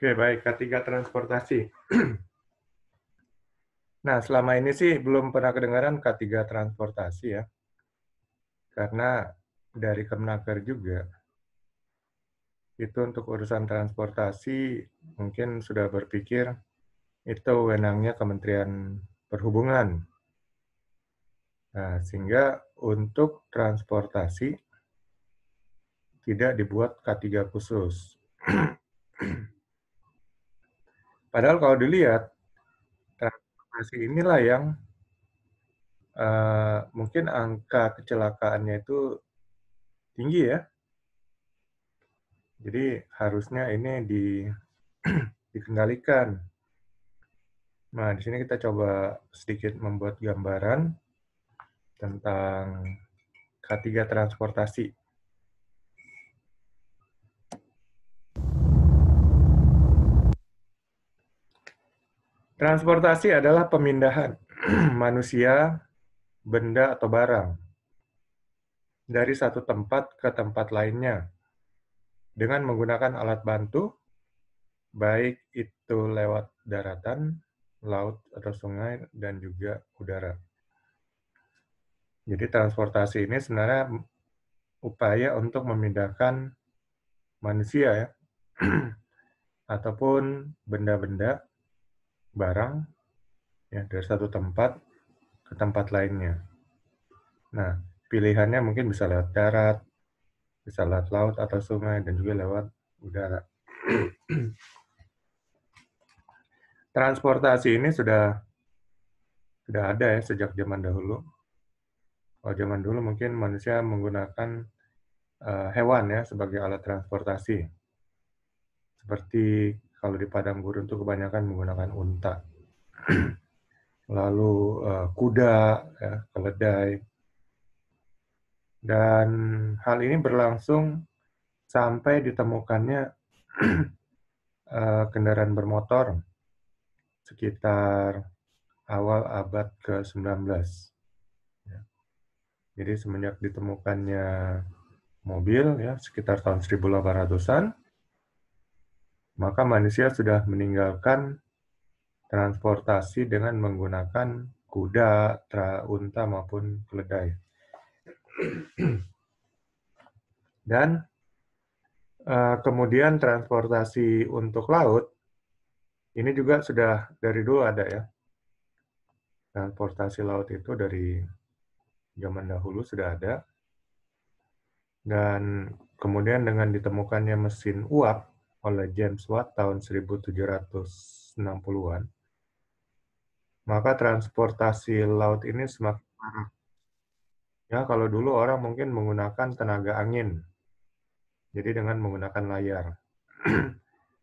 Oke, baik. K3 transportasi. Nah, selama ini sih belum pernah kedengaran K3 transportasi ya. Karena dari Kemenaker juga, itu untuk urusan transportasi mungkin sudah berpikir itu wewenangnya Kementerian Perhubungan. Nah, sehingga untuk transportasi tidak dibuat K3 khusus. Padahal kalau dilihat, transportasi inilah yang mungkin angka kecelakaannya itu tinggi ya. Jadi harusnya ini dikendalikan. Nah, di sini kita coba sedikit membuat gambaran tentang K3 transportasi. Transportasi adalah pemindahan manusia, benda, atau barang dari satu tempat ke tempat lainnya dengan menggunakan alat bantu, baik itu lewat daratan, laut, atau sungai, dan juga udara. Jadi transportasi ini sebenarnya upaya untuk memindahkan manusia ya, ataupun benda-benda, barang, ya dari satu tempat ke tempat lainnya. Nah, pilihannya mungkin bisa lewat darat, bisa lewat laut atau sungai, dan juga lewat udara. Transportasi ini sudah ada ya sejak zaman dahulu. Kalau zaman dulu mungkin manusia menggunakan hewan ya sebagai alat transportasi. Seperti kalau di padang gurun itu kebanyakan menggunakan unta. Lalu kuda, ya, keledai. Dan hal ini berlangsung sampai ditemukannya kendaraan bermotor sekitar awal abad ke-19. Ya. Jadi semenjak ditemukannya mobil ya sekitar tahun 1800-an, maka manusia sudah meninggalkan transportasi dengan menggunakan kuda, unta maupun keledai. Dan kemudian transportasi untuk laut, ini juga sudah dari dulu ada ya. Transportasi laut itu dari zaman dahulu sudah ada. Dan kemudian dengan ditemukannya mesin uap oleh James Watt tahun 1760-an, maka transportasi laut ini semakin marak. Ya, kalau dulu orang mungkin menggunakan tenaga angin, jadi dengan menggunakan layar.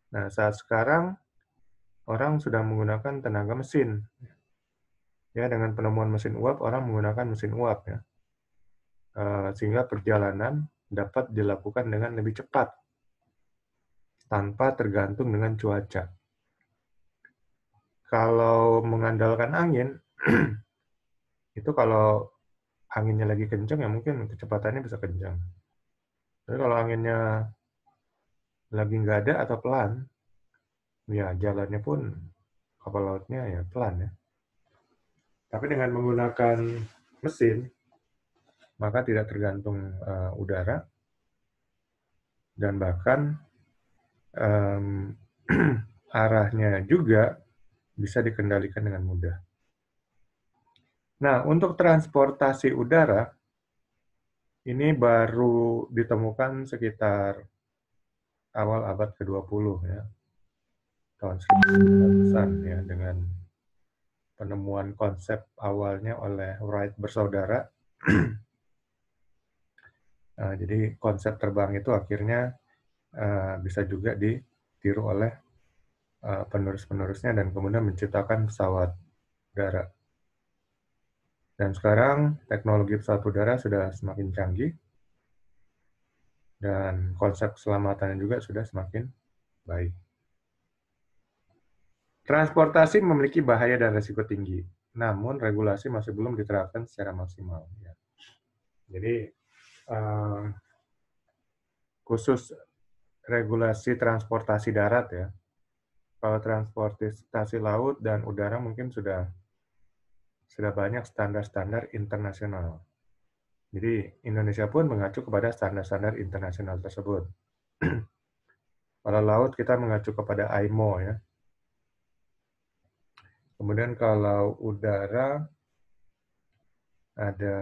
Nah, saat sekarang orang sudah menggunakan tenaga mesin. Ya, dengan penemuan mesin uap, orang menggunakan mesin uap ya, sehingga perjalanan dapat dilakukan dengan lebih cepat tanpa tergantung dengan cuaca. Kalau mengandalkan angin, itu kalau anginnya lagi kencang ya mungkin kecepatannya bisa kencang. Tapi kalau anginnya lagi nggak ada atau pelan, ya jalannya pun kapal lautnya ya pelan ya. Tapi dengan menggunakan mesin, maka tidak tergantung udara, dan bahkan arahnya juga bisa dikendalikan dengan mudah. Nah, untuk transportasi udara, ini baru ditemukan sekitar awal abad ke-20 ya, tahun 1900-an ya, dengan penemuan konsep awalnya oleh Wright bersaudara. Jadi konsep terbang itu akhirnya bisa juga ditiru oleh penerus-penerusnya dan kemudian menciptakan pesawat udara. Dan sekarang teknologi pesawat udara sudah semakin canggih dan konsep keselamatannya juga sudah semakin baik. Transportasi memiliki bahaya dan risiko tinggi, namun regulasi masih belum diterapkan secara maksimal. Ya. Jadi khusus regulasi transportasi darat ya, Kalau transportasi laut dan udara mungkin sudah banyak standar-standar internasional. Jadi Indonesia pun mengacu kepada standar-standar internasional tersebut. Kalau laut kita mengacu kepada IMO ya. Kemudian kalau udara ada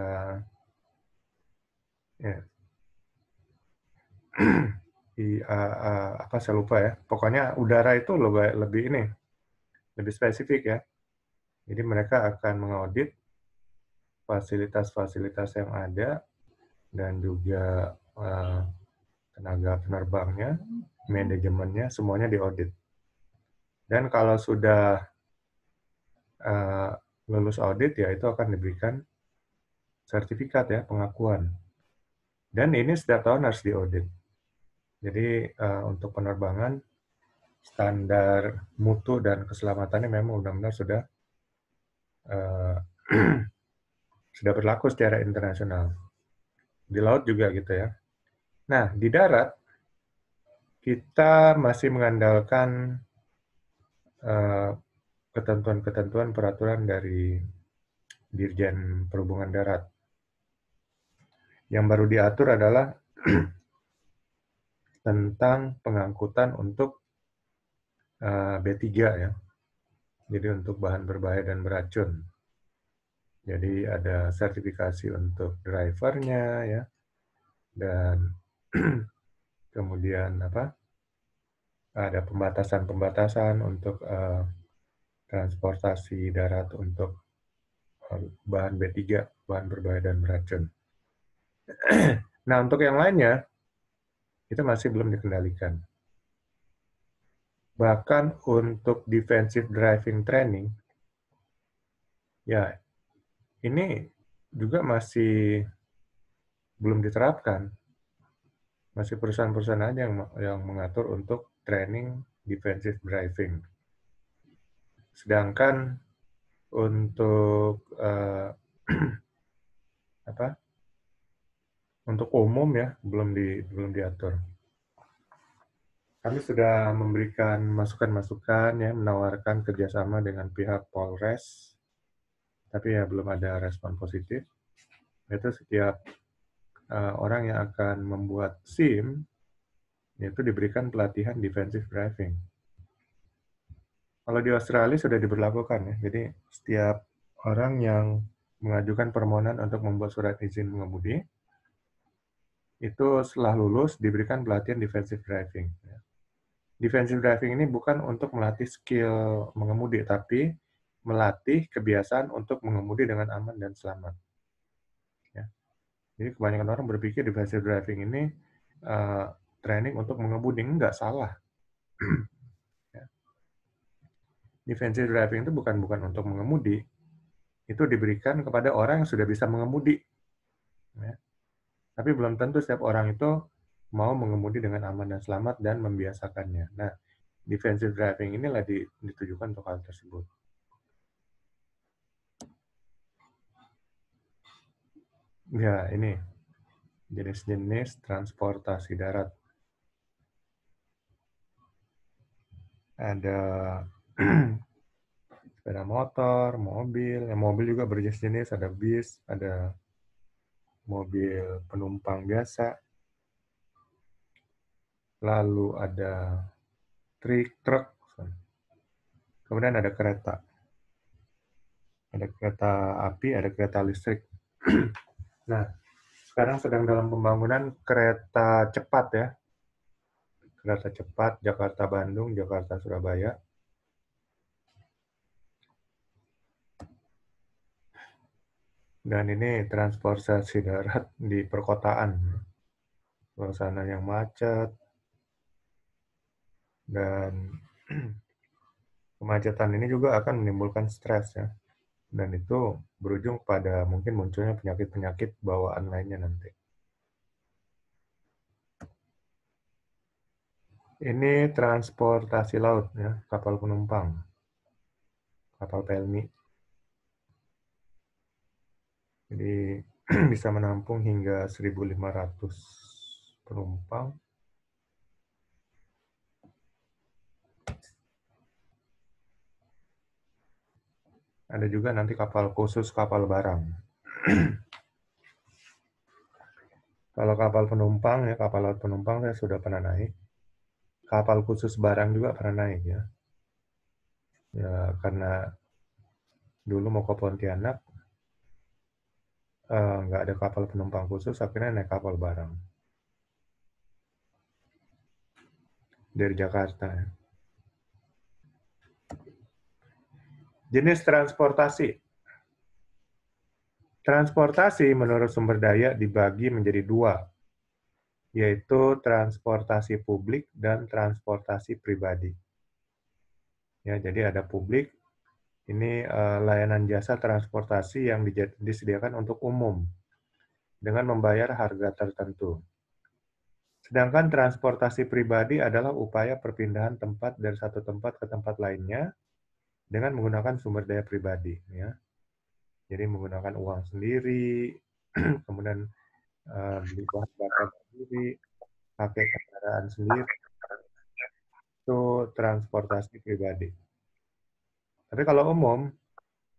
ya, apa saya lupa ya. Pokoknya udara itu lebih spesifik ya. Jadi mereka akan mengaudit fasilitas-fasilitas yang ada dan juga tenaga penerbangnya, manajemennya, semuanya diaudit. Dan kalau sudah lulus audit, ya itu akan diberikan sertifikat ya, pengakuan. Dan ini setiap tahun harus diaudit. Jadi untuk penerbangan, standar mutu dan keselamatannya memang benar-benar sudah sudah berlaku secara internasional. Di laut juga gitu ya. Nah, di darat, kita masih mengandalkan ketentuan-ketentuan peraturan dari Dirjen Perhubungan Darat. Yang baru diatur adalah tentang pengangkutan untuk B3 ya. Jadi untuk bahan berbahaya dan beracun. Jadi ada sertifikasi untuk drivernya ya. Dan kemudian ada pembatasan-pembatasan untuk transportasi darat untuk bahan B3, bahan berbahaya dan beracun. Nah, untuk yang lainnya, itu masih belum dikendalikan. Bahkan untuk defensive driving training, ya ini juga masih belum diterapkan. Masih perusahaan-perusahaan aja yang mengatur untuk training defensive driving. Sedangkan untuk untuk umum ya belum diatur. Kami sudah memberikan masukan-masukan ya, menawarkan kerjasama dengan pihak Polres, tapi ya belum ada respon positif. Itu setiap orang yang akan membuat SIM itu diberikan pelatihan defensive driving. Kalau di Australia sudah diberlakukan ya, jadi setiap orang yang mengajukan permohonan untuk membuat surat izin mengemudi, itu setelah lulus diberikan pelatihan defensive driving. Defensive driving ini bukan untuk melatih skill mengemudi, tapi melatih kebiasaan untuk mengemudi dengan aman dan selamat. Ya. Jadi kebanyakan orang berpikir defensive driving ini training untuk mengemudi, enggak, salah. Ya. Defensive driving itu bukan untuk mengemudi, itu diberikan kepada orang yang sudah bisa mengemudi. Ya. Tapi belum tentu setiap orang itu mau mengemudi dengan aman dan selamat dan membiasakannya. Nah, defensive driving inilah ditujukan untuk hal tersebut. Ya, ini jenis-jenis transportasi darat. Ada sepeda motor, mobil. Mobil juga berjenis-jenis, ada bis, ada mobil penumpang biasa. Lalu ada truk. Kemudian ada kereta. Ada kereta api, ada kereta listrik. Nah, sekarang sedang dalam pembangunan kereta cepat ya. Kereta cepat Jakarta-Bandung, Jakarta-Surabaya. Dan ini transportasi darat di perkotaan. Suasana yang macet. Dan kemacetan ini juga akan menimbulkan stres ya. Dan itu berujung pada mungkin munculnya penyakit-penyakit bawaan lainnya nanti. Ini transportasi laut ya, kapal penumpang. Kapal pelni. Jadi bisa menampung hingga 1.500 penumpang. Ada juga nanti kapal khusus, kapal barang. Kalau kapal penumpang ya, kapal laut penumpang saya sudah pernah naik. Kapal khusus barang juga pernah naik ya. Ya karena dulu mau ke Pontianak, nggak ada kapal penumpang khusus, akhirnya naik kapal barang dari Jakarta. Ya. Jenis transportasi. Transportasi menurut sumber daya dibagi menjadi dua, yaitu transportasi publik dan transportasi pribadi. Ya, jadi ada publik, ini layanan jasa transportasi yang disediakan untuk umum dengan membayar harga tertentu. Sedangkan transportasi pribadi adalah upaya perpindahan tempat dari satu tempat ke tempat lainnya dengan menggunakan sumber daya pribadi. Ya. Jadi menggunakan uang sendiri, kemudian beli bahan bakar sendiri, pakai kendaraan sendiri, itu transportasi pribadi. Tapi kalau umum,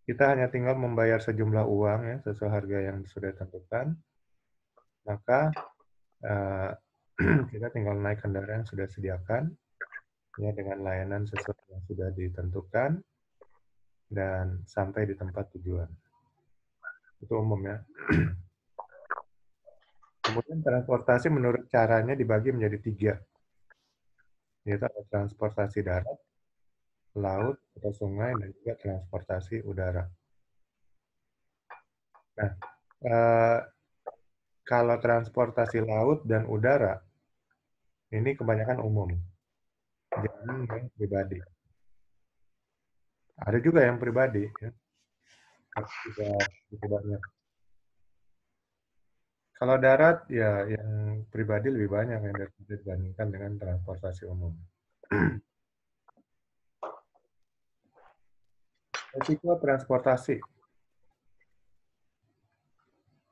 kita hanya tinggal membayar sejumlah uang ya sesuai harga yang sudah ditentukan, maka kita tinggal naik kendaraan yang sudah disediakan ya dengan layanan sesuai yang sudah ditentukan dan sampai di tempat tujuan. Itu umum ya. Kemudian transportasi menurut caranya dibagi menjadi tiga, yaitu ada transportasi darat, laut atau sungai, dan juga transportasi udara. Nah, kalau transportasi laut dan udara, ini kebanyakan umum, jangan yang pribadi. Ada juga yang pribadi, ya. Tidak banyak. Kalau darat, ya yang pribadi lebih banyak yang dibandingkan dengan transportasi umum. Risiko transportasi.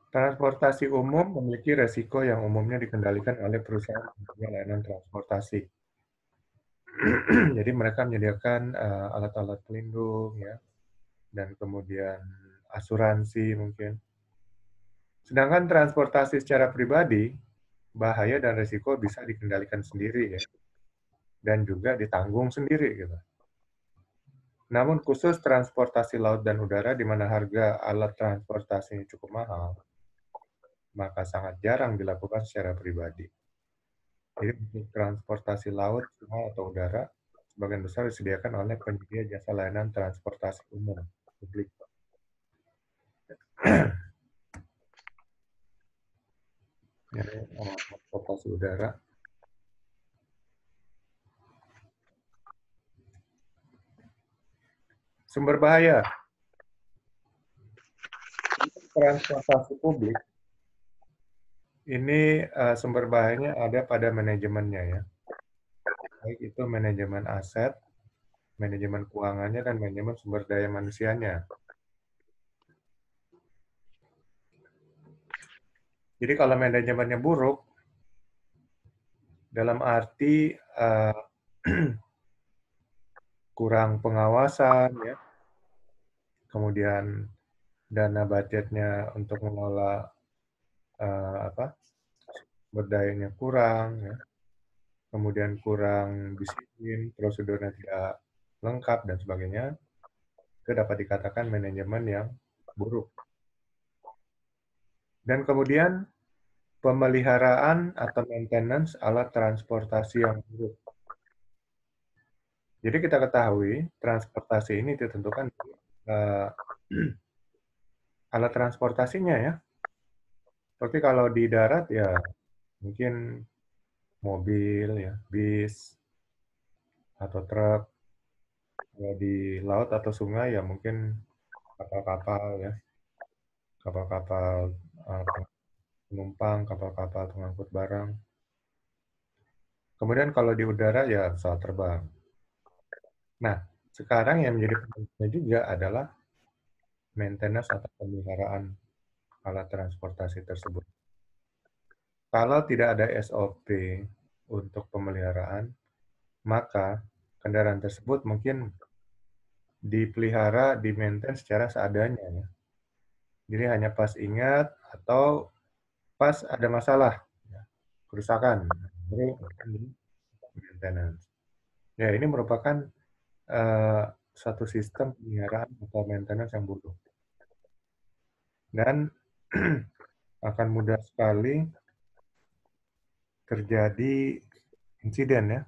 Transportasi umum memiliki resiko yang umumnya dikendalikan oleh perusahaan penyedia layanan transportasi. Jadi mereka menyediakan alat-alat pelindung, ya, dan kemudian asuransi mungkin. Sedangkan transportasi secara pribadi, bahaya dan resiko bisa dikendalikan sendiri ya, dan juga ditanggung sendiri gitu. Namun khusus transportasi laut dan udara di mana harga alat transportasinya cukup mahal, maka sangat jarang dilakukan secara pribadi. Jadi untuk transportasi laut, sungai atau udara, sebagian besar disediakan oleh penyedia jasa layanan transportasi umum publik. Ini transportasi udara. Sumber bahaya. Transportasi publik, ini sumber bahayanya ada pada manajemennya ya. Baik itu manajemen aset, manajemen keuangannya, dan manajemen sumber daya manusianya. Jadi kalau manajemennya buruk, dalam arti kurang pengawasan, ya, kemudian dana budgetnya untuk mengelola sumber dayanya kurang, ya, kemudian kurang disiplin, prosedurnya tidak lengkap, dan sebagainya, itu dapat dikatakan manajemen yang buruk. Dan kemudian pemeliharaan atau maintenance alat transportasi yang buruk. Jadi kita ketahui transportasi ini ditentukan alat transportasinya ya. Seperti kalau di darat ya mungkin mobil ya, bis atau truk. Kalau di laut atau sungai ya mungkin kapal-kapal ya, kapal-kapal penumpang, kapal-kapal pengangkut barang. Kemudian kalau di udara ya pesawat terbang. Nah, sekarang yang menjadi pentingnya juga adalah maintenance atau pemeliharaan alat transportasi tersebut. Kalau tidak ada SOP untuk pemeliharaan, maka kendaraan tersebut mungkin dipelihara, di-maintain secara seadanya ya. Jadi hanya pas ingat atau pas ada masalah, ya, kerusakan, baru akan di-maintenance. Ya, ini merupakan satu sistem pemeliharaan atau maintenance yang buruk. Dan akan mudah sekali terjadi insiden ya.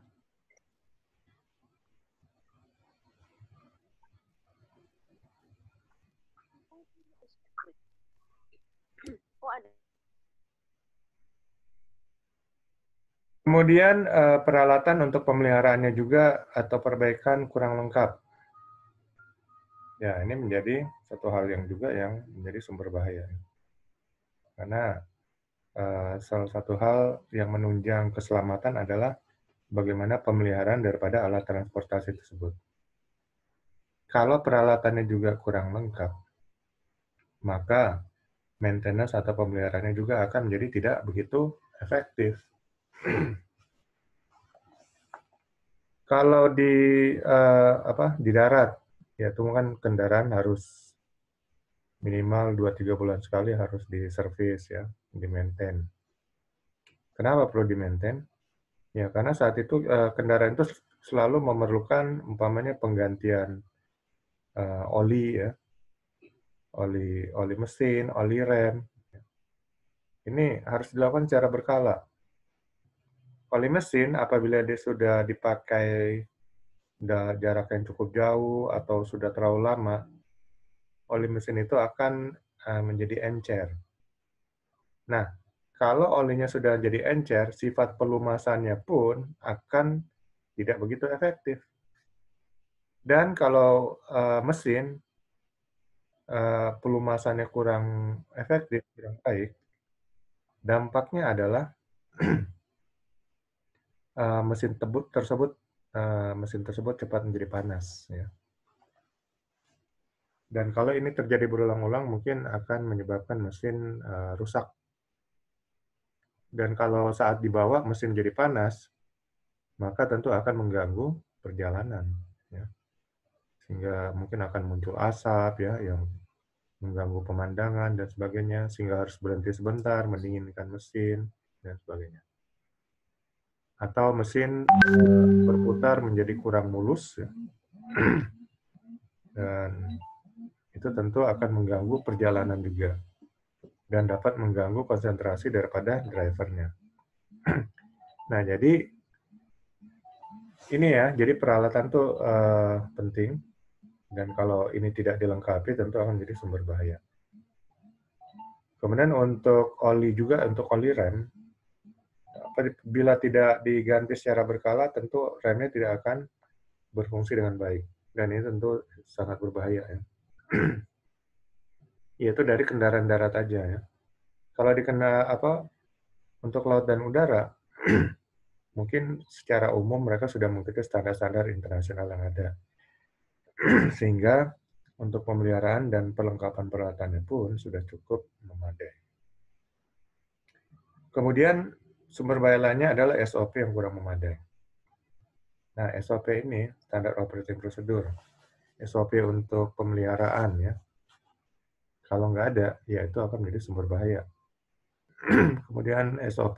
Kemudian peralatan untuk pemeliharaannya juga atau perbaikan kurang lengkap. Ya, ini menjadi satu hal yang juga yang menjadi sumber bahaya. Karena salah satu hal yang menunjang keselamatan adalah bagaimana pemeliharaan daripada alat transportasi tersebut. Kalau peralatannya juga kurang lengkap, maka maintenance atau pemeliharaannya juga akan menjadi tidak begitu efektif. Kalau di darat, ya itu kan kendaraan harus minimal 2-3 bulan sekali harus diservis ya, di-maintain. Kenapa perlu di-maintain? Ya karena saat itu kendaraan itu selalu memerlukan umpamanya penggantian oli ya, oli mesin, oli rem. Ini harus dilakukan secara berkala. Oli mesin apabila dia sudah dipakai jarak yang cukup jauh atau sudah terlalu lama, oli mesin itu akan menjadi encer. Nah, kalau olinya sudah jadi encer, sifat pelumasannya pun akan tidak begitu efektif. Dan kalau mesin pelumasannya kurang efektif, kurang baik, dampaknya adalah mesin tersebut cepat menjadi panas. Ya. Dan kalau ini terjadi berulang-ulang, mungkin akan menyebabkan mesin rusak. Dan kalau saat dibawa mesin jadi panas, maka tentu akan mengganggu perjalanan. Ya. Sehingga mungkin akan muncul asap ya, yang mengganggu pemandangan dan sebagainya, sehingga harus berhenti sebentar, mendinginkan mesin, dan sebagainya. Atau mesin berputar menjadi kurang mulus, ya. Dan itu tentu akan mengganggu perjalanan juga dan dapat mengganggu konsentrasi daripada drivernya. Nah, jadi ini ya, jadi peralatan tuh penting dan kalau ini tidak dilengkapi tentu akan menjadi sumber bahaya. Kemudian untuk oli juga, untuk oli rem, bila tidak diganti secara berkala, tentu remnya tidak akan berfungsi dengan baik dan ini tentu sangat berbahaya ya. Yaitu dari kendaraan darat aja ya. Kalau untuk laut dan udara, mungkin secara umum mereka sudah mengikuti standar-standar internasional yang ada. Sehingga untuk pemeliharaan dan perlengkapan peralatannya pun sudah cukup memadai. Kemudian sumber bahaya lainnya adalah SOP yang kurang memadai. Nah, SOP ini, Standard Operating Procedure, SOP untuk pemeliharaan ya. Kalau nggak ada, ya itu akan menjadi sumber bahaya. Kemudian SOP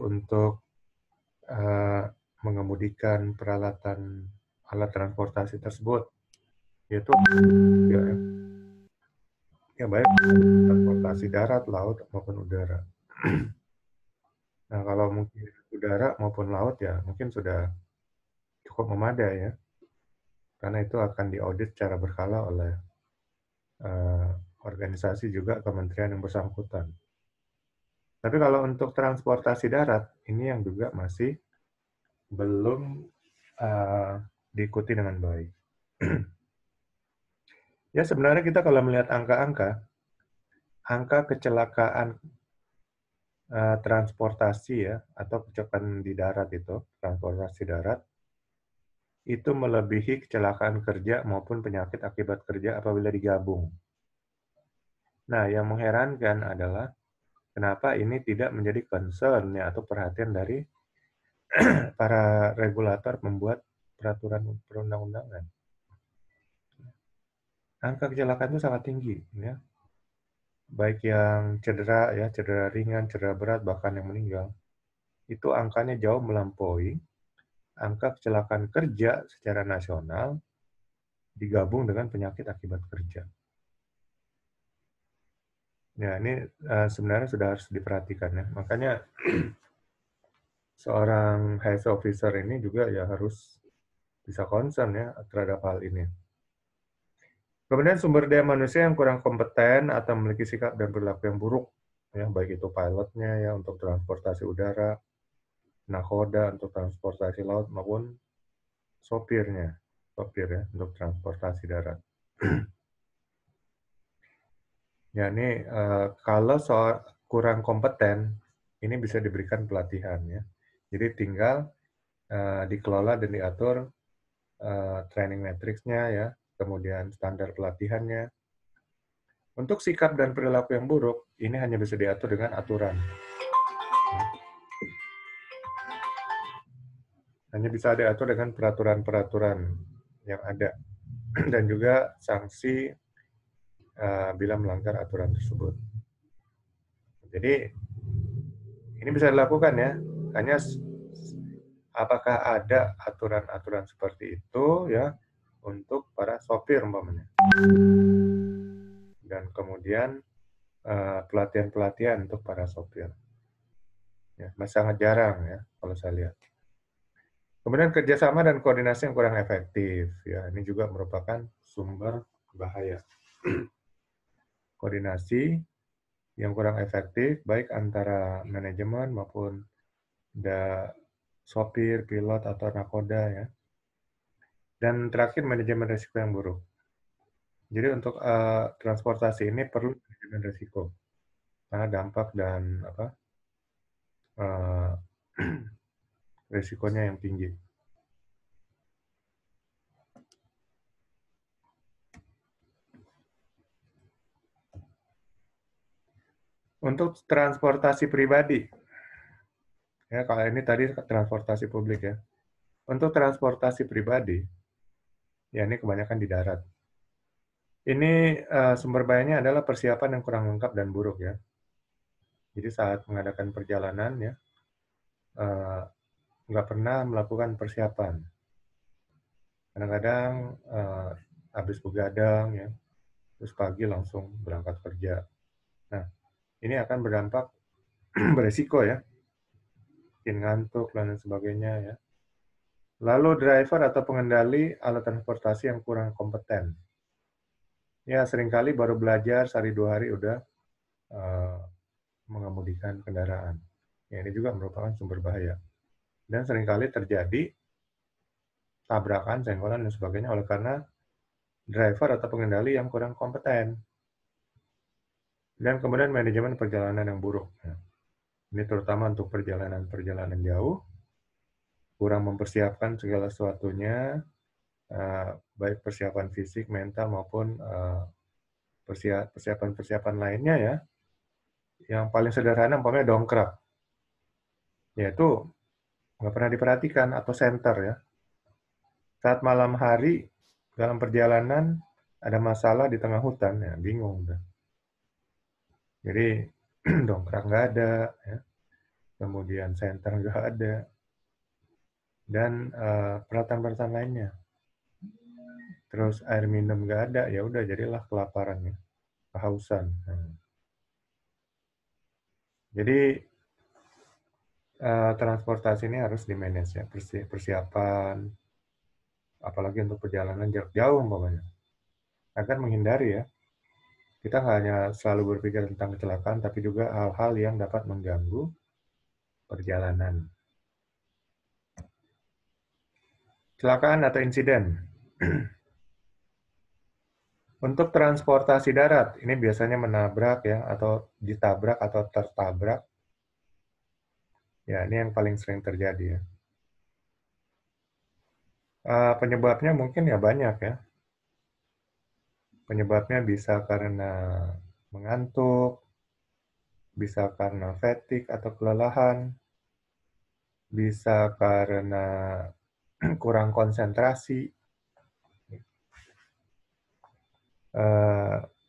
untuk mengemudikan peralatan alat transportasi tersebut, yaitu ya baik transportasi darat, laut maupun udara. Nah kalau mungkin udara maupun laut ya mungkin sudah cukup memadai ya, karena itu akan diaudit secara berkala oleh organisasi juga kementerian yang bersangkutan. Tapi kalau untuk transportasi darat, ini yang juga masih belum diikuti dengan baik. Ya sebenarnya kita kalau melihat angka-angka, angka kecelakaan transportasi ya, atau kecelakaan di darat itu, transportasi darat, itu melebihi kecelakaan kerja maupun penyakit akibat kerja apabila digabung. Nah, yang mengherankan adalah kenapa ini tidak menjadi concern ya, atau perhatian dari para regulator membuat peraturan perundang-undangan. angka kecelakaan itu sangat tinggi, ya. Baik yang cedera, ya, cedera ringan, cedera berat, bahkan yang meninggal. Itu angkanya jauh melampaui angka kecelakaan kerja secara nasional digabung dengan penyakit akibat kerja. Ya, ini sebenarnya sudah harus diperhatikan, ya. Makanya seorang health officer ini juga ya harus bisa concern ya terhadap hal ini. Kemudian sumber daya manusia yang kurang kompeten atau memiliki sikap dan perilaku yang buruk, ya, baik itu pilotnya ya untuk transportasi udara, nakoda untuk transportasi laut maupun sopir ya untuk transportasi darat. Ya, ini kalau soal kurang kompeten, ini bisa diberikan pelatihan ya. Jadi tinggal dikelola dan diatur training matriksnya ya, kemudian standar pelatihannya. Untuk sikap dan perilaku yang buruk, ini hanya bisa diatur dengan aturan. Hanya bisa diatur dengan peraturan-peraturan yang ada dan juga sanksi bila melanggar aturan tersebut. Jadi ini bisa dilakukan ya, hanya apakah ada aturan-aturan seperti itu ya untuk para sopir umpamanya. Dan kemudian pelatihan-pelatihan untuk para sopir. Ya, masih sangat jarang ya kalau saya lihat. Kemudian kerjasama dan koordinasi yang kurang efektif. Ya, ini juga merupakan sumber bahaya. Koordinasi yang kurang efektif baik antara manajemen maupun sopir, pilot atau nakoda ya. Dan terakhir manajemen risiko yang buruk. Jadi untuk transportasi ini perlu manajemen risiko karena dampak dan risikonya yang tinggi. Untuk transportasi pribadi, ya kalau ini tadi transportasi publik ya. Untuk transportasi pribadi, ya ini kebanyakan di darat. Ini sumber bahayanya adalah persiapan yang kurang lengkap dan buruk ya. Jadi saat mengadakan perjalanan ya, nggak pernah melakukan persiapan. Kadang-kadang habis begadang ya, terus pagi langsung berangkat kerja. Nah, ini akan berdampak beresiko ya, bikin ngantuk dan sebagainya ya. Lalu driver atau pengendali alat transportasi yang kurang kompeten. Ya, seringkali baru belajar sehari 2 hari udah mengemudikan kendaraan. Ya, ini juga merupakan sumber bahaya. Dan seringkali terjadi tabrakan, senggolan, dan sebagainya oleh karena driver atau pengendali yang kurang kompeten. Dan kemudian manajemen perjalanan yang buruk. Ya. Ini terutama untuk perjalanan-perjalanan jauh, kurang mempersiapkan segala sesuatunya, baik persiapan fisik, mental, maupun persiapan-persiapan lainnya ya. Yang paling sederhana umpamanya dongkrak. Yaitu nggak pernah diperhatikan atau senter ya. Saat malam hari dalam perjalanan ada masalah di tengah hutan, ya bingung udah. Jadi dongkrak nggak ada, ya. Kemudian senter nggak ada, dan peralatan-peralatan lainnya. Terus air minum nggak ada, ya udah jadilah kelaparan ya, kehausan. Jadi transportasi ini harus di-manage ya, persiapan, apalagi untuk perjalanan jarak jauh umpamanya. Agar menghindari ya, kita nggak hanya selalu berpikir tentang kecelakaan, tapi juga hal-hal yang dapat mengganggu perjalanan. Kecelakaan atau insiden. Untuk transportasi darat, ini biasanya menabrak ya, atau ditabrak atau tertabrak. Ya, ini yang paling sering terjadi ya. Penyebabnya mungkin ya banyak ya. Penyebabnya bisa karena mengantuk, bisa karena fatigue atau kelelahan, bisa karena kurang konsentrasi,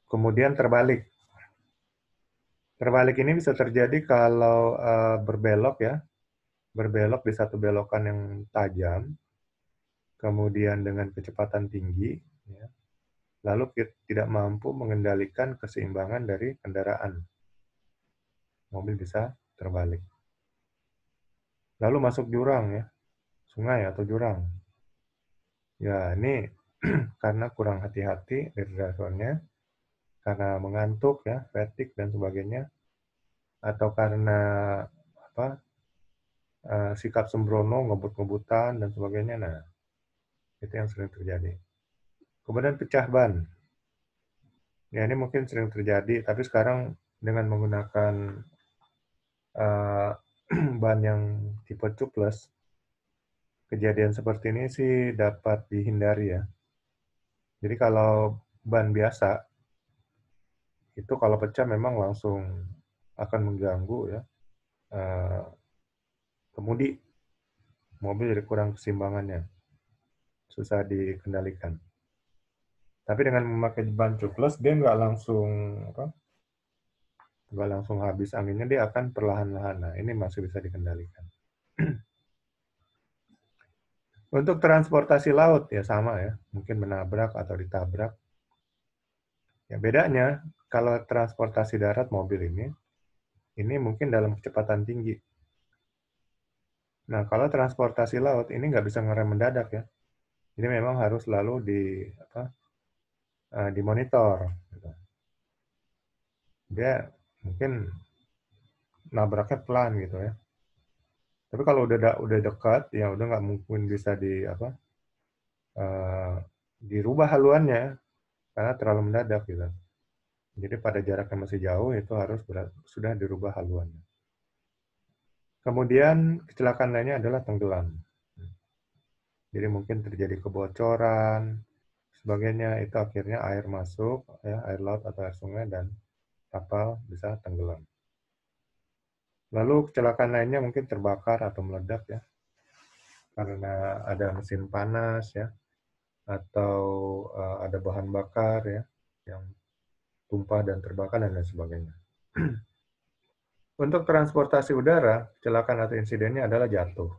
Kemudian terbalik. Terbalik ini bisa terjadi kalau berbelok ya, berbelok di satu belokan yang tajam, kemudian dengan kecepatan tinggi, ya, lalu kita tidak mampu mengendalikan keseimbangan dari kendaraan. Mobil bisa terbalik. Lalu masuk jurang ya, sungai atau jurang. Ya, ini karena kurang hati-hati dari drivernya, karena mengantuk ya, fatigue dan sebagainya, atau karena apa sikap sembrono, ngebut-ngebutan dan sebagainya. Nah, itu yang sering terjadi. Kemudian pecah ban. Ya, ini mungkin sering terjadi, tapi sekarang dengan menggunakan uh, ban yang tipe tubeless, kejadian seperti ini sih dapat dihindari ya. Jadi kalau ban biasa, itu kalau pecah memang langsung akan mengganggu ya uh, kemudi, mobil jadi kurang keseimbangannya, susah dikendalikan. Tapi dengan memakai ban tubeless, dia nggak langsung habis anginnya, dia akan perlahan-lahan. Nah, ini masih bisa dikendalikan. Untuk transportasi laut ya sama ya, mungkin menabrak atau ditabrak. Ya bedanya kalau transportasi darat mobil ini mungkin dalam kecepatan tinggi. Nah kalau transportasi laut ini nggak bisa ngerem mendadak ya. Ini memang harus selalu dimonitor. Gitu. Dia mungkin nabraknya pelan gitu ya. Tapi kalau udah dekat ya udah nggak mungkin bisa uh, dirubah haluannya karena terlalu mendadak gitu. Jadi pada jarak yang masih jauh itu harus sudah dirubah haluannya. Kemudian kecelakaan lainnya adalah tenggelam. Jadi mungkin terjadi kebocoran, sebagainya itu akhirnya air masuk, ya air laut atau air sungai dan kapal bisa tenggelam. Lalu kecelakaan lainnya mungkin terbakar atau meledak ya, karena ada mesin panas ya, atau ada bahan bakar ya yang tumpah dan terbakar dan lain sebagainya. Untuk transportasi udara, kecelakaan atau insidennya adalah jatuh.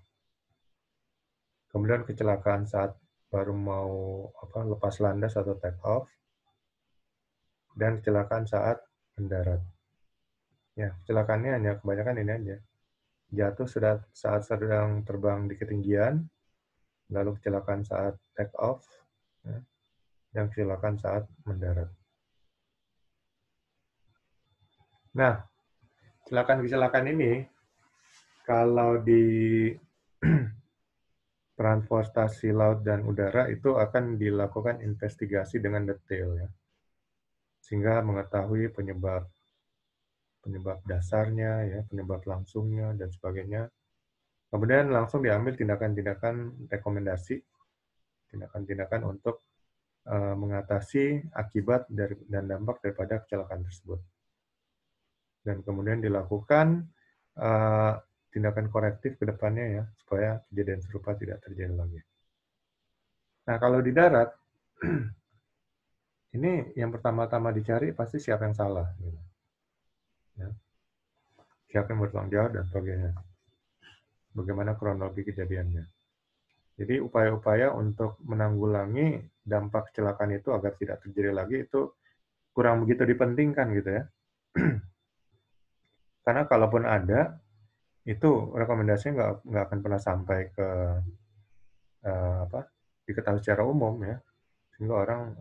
Kemudian kecelakaan saat baru mau lepas landas atau take off, dan kecelakaan saat mendarat. Ya, kecelakaannya hanya kebanyakan ini aja. Jatuh saat sedang terbang di ketinggian, lalu kecelakaan saat take off, ya, dan kecelakaan saat mendarat. Nah, kecelakaan-kecelakaan ini kalau di transportasi laut dan udara itu akan dilakukan investigasi dengan detail ya. Sehingga mengetahui penyebab dasarnya ya, penyebab langsungnya dan sebagainya. Kemudian langsung diambil tindakan-tindakan rekomendasi, tindakan-tindakan untuk mengatasi akibat dan dampak daripada kecelakaan tersebut. Dan kemudian dilakukan tindakan korektif ke depannya ya, supaya kejadian serupa tidak terjadi lagi. Nah, kalau di darat, ini yang pertama-tama dicari pasti siapa yang salah. Gitu. Ya. Siapa yang bertanggung jawab dan sebagainya. Bagaimana kronologi kejadiannya. Jadi upaya-upaya untuk menanggulangi dampak kecelakaan itu agar tidak terjadi lagi itu kurang begitu dipentingkan gitu ya. Karena kalaupun ada, itu rekomendasinya nggak akan pernah sampai ke diketahui secara umum ya, sehingga orang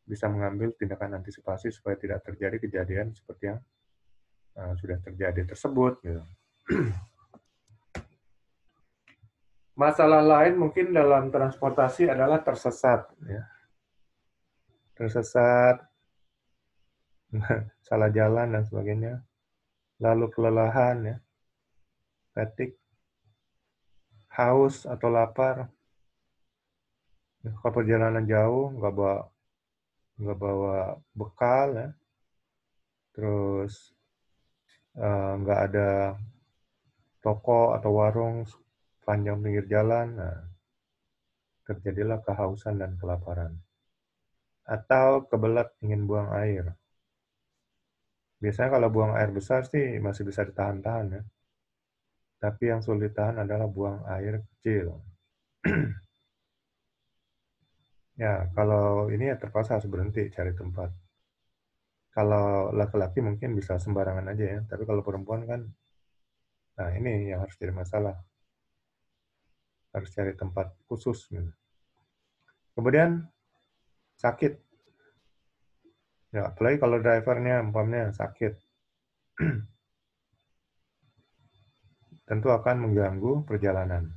bisa mengambil tindakan antisipasi supaya tidak terjadi kejadian seperti yang sudah terjadi tersebut. Gitu. Masalah lain mungkin dalam transportasi adalah tersesat, ya. Tersesat, salah jalan dan sebagainya. Lalu kelelahan, ya, fatigue, haus atau lapar. Kalau perjalanan jauh nggak bawa bekal, ya. Terus nggak ada toko atau warung panjang pinggir jalan, nah, terjadilah kehausan dan kelaparan. atau kebelet ingin buang air. Biasanya kalau buang air besar sih masih bisa ditahan-tahan ya. Tapi yang sulit tahan adalah buang air kecil. Ya, kalau ini ya terpaksa harus berhenti cari tempat. Kalau laki-laki mungkin bisa sembarangan aja ya, tapi kalau perempuan kan, nah ini yang harus jadi masalah. Harus cari tempat khusus gitu. Kemudian sakit. Ya, apalagi kalau drivernya umpamanya sakit, tentu akan mengganggu perjalanan.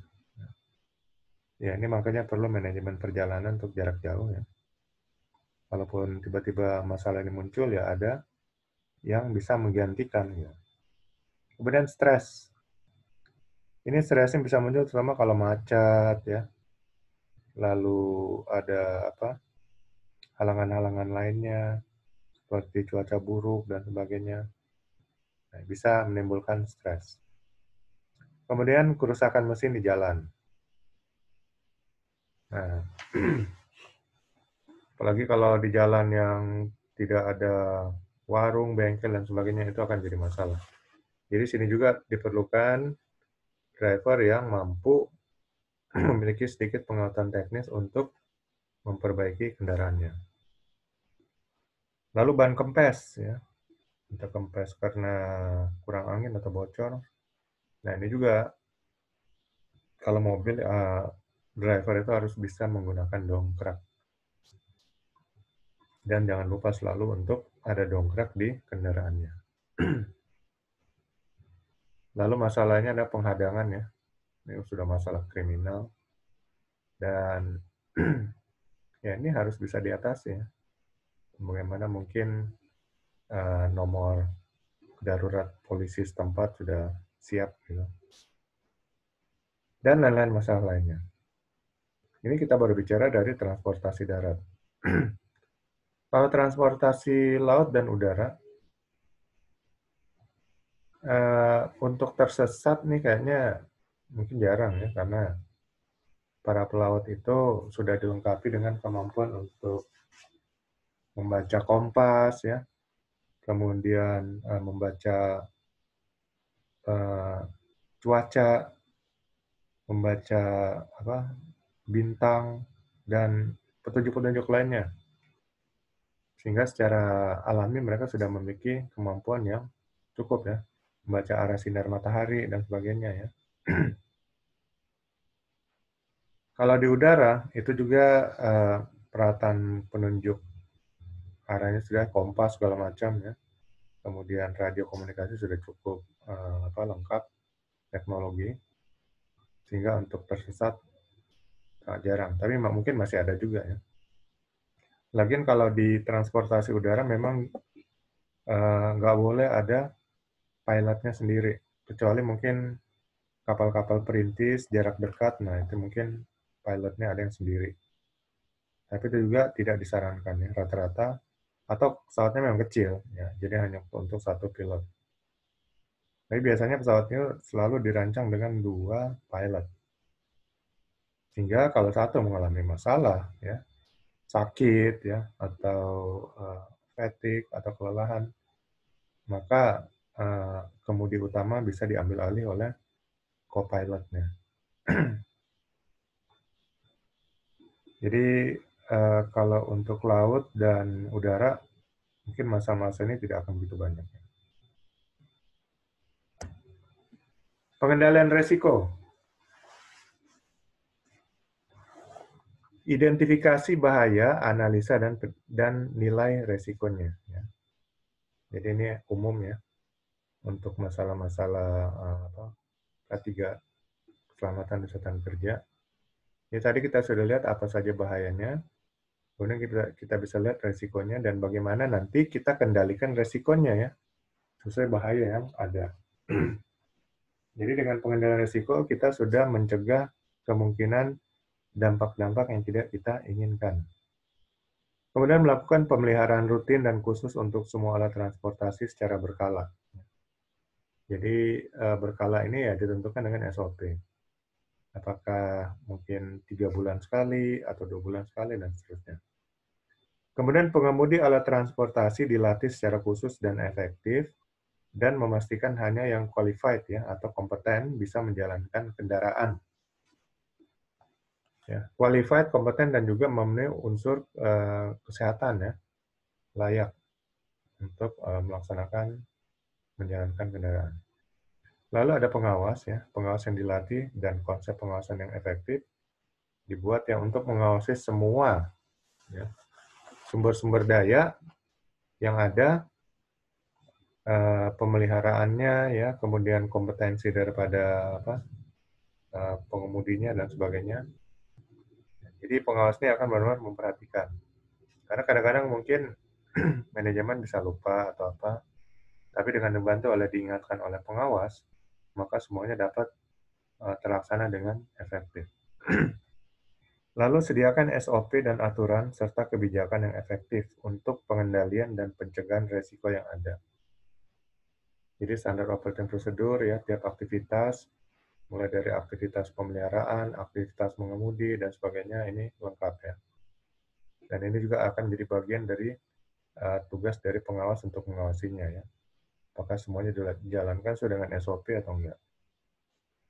Ya, ini makanya perlu manajemen perjalanan untuk jarak jauh ya. Walaupun tiba-tiba masalah ini muncul, ya ada yang bisa menggantikan ya. Kemudian stres. Ini stresnya bisa muncul terutama kalau macet ya. Lalu ada apa? Halangan-halangan lainnya seperti cuaca buruk dan sebagainya. Nah, bisa menimbulkan stres. Kemudian kerusakan mesin di jalan. Nah, apalagi kalau di jalan yang tidak ada warung, bengkel, dan sebagainya, itu akan jadi masalah. Jadi sini juga diperlukan driver yang mampu memiliki sedikit pengetahuan teknis untuk memperbaiki kendaraannya. Lalu ban kempes, ya, entah kempes karena kurang angin atau bocor. Nah ini juga kalau mobil driver itu harus bisa menggunakan dongkrak. Dan jangan lupa selalu untuk ada dongkrak di kendaraannya. Lalu masalahnya ada penghadangan ya. Ini sudah masalah kriminal. Dan ya ini harus bisa diatasi ya. Bagaimana mungkin nomor darurat polisi setempat sudah siap gitu. Dan lain-lain masalah lainnya. Ini kita baru bicara dari transportasi darat. Kalau transportasi laut dan udara, untuk tersesat nih kayaknya mungkin jarang ya, karena para pelaut itu sudah dilengkapi dengan kemampuan untuk membaca kompas ya, kemudian membaca cuaca, membaca apa, bintang, dan petunjuk-petunjuk lainnya. Sehingga secara alami mereka sudah memiliki kemampuan yang cukup ya, membaca arah sinar matahari dan sebagainya ya. Kalau di udara itu juga peralatan penunjuk arahnya sudah kompas segala macam ya. Kemudian radio komunikasi sudah cukup lengkap teknologi, sehingga untuk tersesat jarang. Tapi mungkin masih ada juga ya. Lagian kalau di transportasi udara memang nggak boleh ada pilotnya sendiri, kecuali mungkin kapal-kapal perintis jarak dekat, nah itu mungkin pilotnya ada yang sendiri. Tapi itu juga tidak disarankan ya, rata-rata, atau pesawatnya memang kecil, ya, jadi hanya untuk satu pilot. Tapi biasanya pesawat itu selalu dirancang dengan 2 pilot. Sehingga kalau satu mengalami masalah, ya, sakit, ya, atau fatigue atau kelelahan, maka kemudi utama bisa diambil alih oleh co-pilotnya. Jadi kalau untuk laut dan udara, mungkin masa-masa ini tidak akan begitu banyak. Pengendalian resiko. Identifikasi bahaya, analisa, dan nilai resikonya. Ya. Jadi ini umum ya, untuk masalah-masalah K3, keselamatan dan kesehatan kerja. Ya, tadi kita sudah lihat apa saja bahayanya, kemudian kita bisa lihat resikonya, dan bagaimana nanti kita kendalikan resikonya ya, sesuai bahaya yang ada. Jadi dengan pengendalian risiko, kita sudah mencegah kemungkinan dampak-dampak yang tidak kita inginkan. Kemudian melakukan pemeliharaan rutin dan khusus untuk semua alat transportasi secara berkala. Jadi berkala ini ya ditentukan dengan SOP. Apakah mungkin 3 bulan sekali, atau 2 bulan sekali, dan seterusnya. Kemudian pengemudi alat transportasi dilatih secara khusus dan efektif dan memastikan hanya yang qualified ya atau kompeten bisa menjalankan kendaraan. Ya, qualified, kompeten dan juga memenuhi unsur kesehatan ya, layak untuk melaksanakan menjalankan kendaraan. Lalu ada pengawas ya, pengawas yang dilatih dan konsep pengawasan yang efektif dibuat yang untuk mengawasi semua ya, sumber-sumber daya yang ada, pemeliharaannya ya, kemudian kompetensi daripada pengemudinya dan sebagainya. Jadi pengawas ini akan benar-benar memperhatikan. Karena kadang-kadang mungkin manajemen bisa lupa atau apa, tapi dengan dibantu oleh diingatkan oleh pengawas, maka semuanya dapat terlaksana dengan efektif. Lalu sediakan SOP dan aturan serta kebijakan yang efektif untuk pengendalian dan pencegahan risiko yang ada. Jadi standar operating procedure ya, tiap aktivitas, mulai dari aktivitas pemeliharaan, aktivitas mengemudi, dan sebagainya, ini lengkap ya. Dan ini juga akan menjadi bagian dari tugas dari pengawas untuk mengawasinya ya. Apakah semuanya dijalankan sesuai dengan SOP atau enggak.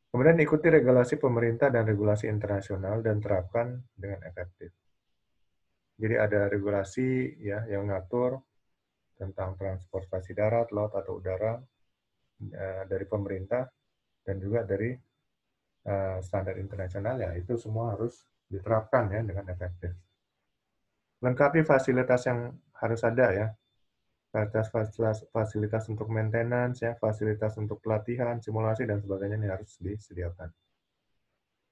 Kemudian ikuti regulasi pemerintah dan regulasi internasional dan terapkan dengan efektif. Jadi ada regulasi ya yang mengatur tentang transportasi darat, laut atau udara dari pemerintah dan juga dari standar internasional ya, itu semua harus diterapkan ya dengan efektif. Lengkapi fasilitas yang harus ada ya, fasilitas untuk maintenance ya, fasilitas untuk pelatihan, simulasi dan sebagainya ini harus disediakan.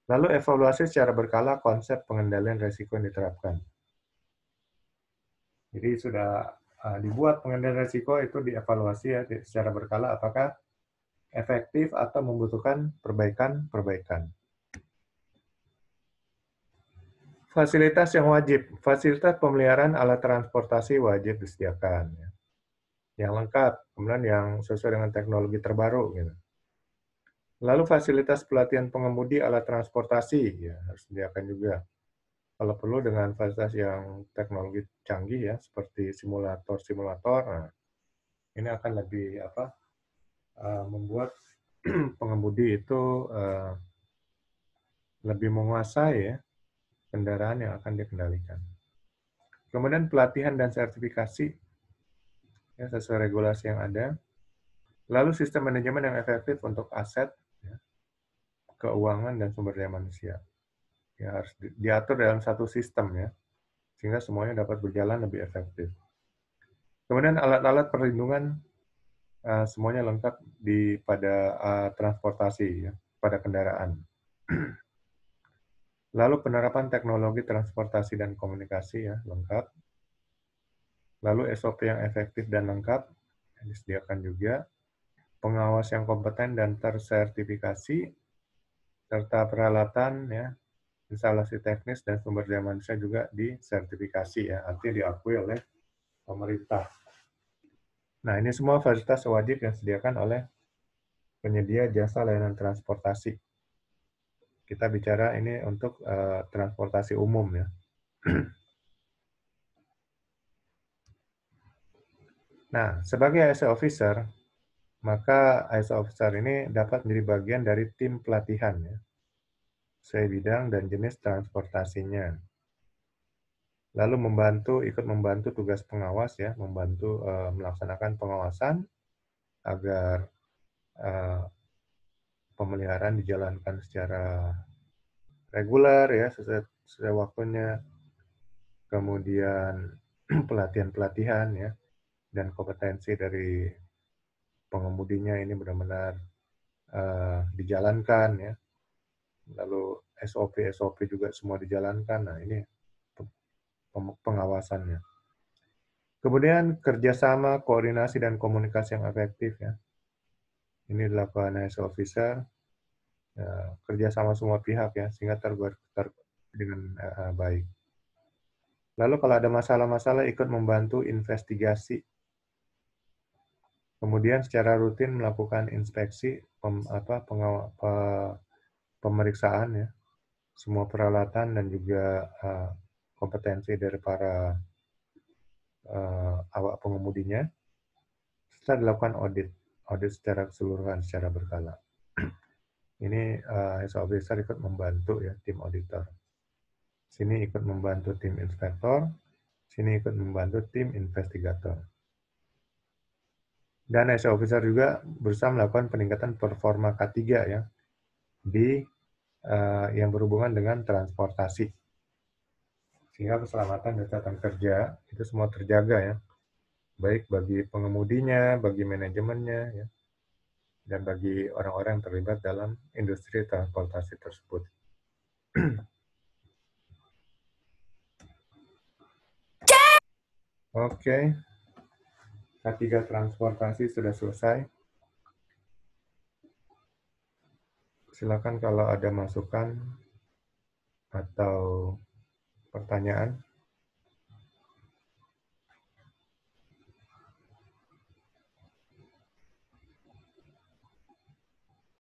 Lalu evaluasi secara berkala konsep pengendalian risiko yang diterapkan. Jadi sudah dibuat pengendalian risiko itu dievaluasi ya secara berkala apakah efektif atau membutuhkan perbaikan-perbaikan. Fasilitas yang wajib. Fasilitas pemeliharaan alat transportasi wajib disediakan. Ya. Yang lengkap, kemudian yang sesuai dengan teknologi terbaru. Gitu. Lalu fasilitas pelatihan pengemudi alat transportasi ya, harus disediakan juga. Kalau perlu dengan fasilitas yang teknologi canggih ya, seperti simulator-simulator, nah, ini akan lebih membuat pengemudi itu lebih menguasai ya kendaraan yang akan dikendalikan. Kemudian pelatihan dan sertifikasi ya, sesuai regulasi yang ada. Lalu sistem manajemen yang efektif untuk aset, ya, keuangan dan sumber daya manusia. Ya, harus diatur dalam satu sistem ya, sehingga semuanya dapat berjalan lebih efektif. Kemudian alat-alat perlindungan semuanya lengkap pada transportasi ya, pada kendaraan. Lalu penerapan teknologi transportasi dan komunikasi ya, lengkap. Lalu SOP yang efektif dan lengkap yang disediakan juga. Pengawas yang kompeten dan tersertifikasi, serta peralatan ya, instalasi teknis dan sumber daya manusia juga disertifikasi ya, artinya diakui oleh pemerintah. Nah, ini semua fasilitas wajib yang disediakan oleh penyedia jasa layanan transportasi. Kita bicara ini untuk transportasi umum ya. Nah, sebagai ASA officer, maka ASA officer ini dapat menjadi bagian dari tim pelatihan ya, sesuai bidang dan jenis transportasinya. Lalu ikut membantu tugas pengawas ya, membantu melaksanakan pengawasan agar pemeliharaan dijalankan secara reguler ya, sesuai waktunya. Kemudian pelatihan-pelatihan ya, dan kompetensi dari pengemudinya ini benar-benar dijalankan ya. Lalu SOP juga semua dijalankan. Nah, ini pengawasannya. Kemudian kerjasama, koordinasi, dan komunikasi yang efektif ya. Ini dilakukan ASA officer, ya, kerjasama semua pihak ya, sehingga dengan baik. Lalu kalau ada masalah-masalah ikut membantu investigasi. Kemudian secara rutin melakukan inspeksi, pemeriksaan ya, semua peralatan dan juga kompetensi dari para awak pengemudinya, serta dilakukan audit secara keseluruhan secara berkala. Ini ISO officer ikut membantu ya tim auditor. Sini ikut membantu tim inspektor, sini ikut membantu tim investigator. Dan ISO officer juga berusaha melakukan peningkatan performa K3 ya di yang berhubungan dengan transportasi. Sehingga keselamatan dan kesehatan kerja itu semua terjaga ya. Baik bagi pengemudinya, bagi manajemennya ya, dan bagi orang-orang yang terlibat dalam industri transportasi tersebut. Oke, K3 transportasi sudah selesai. Silakan kalau ada masukan atau pertanyaan.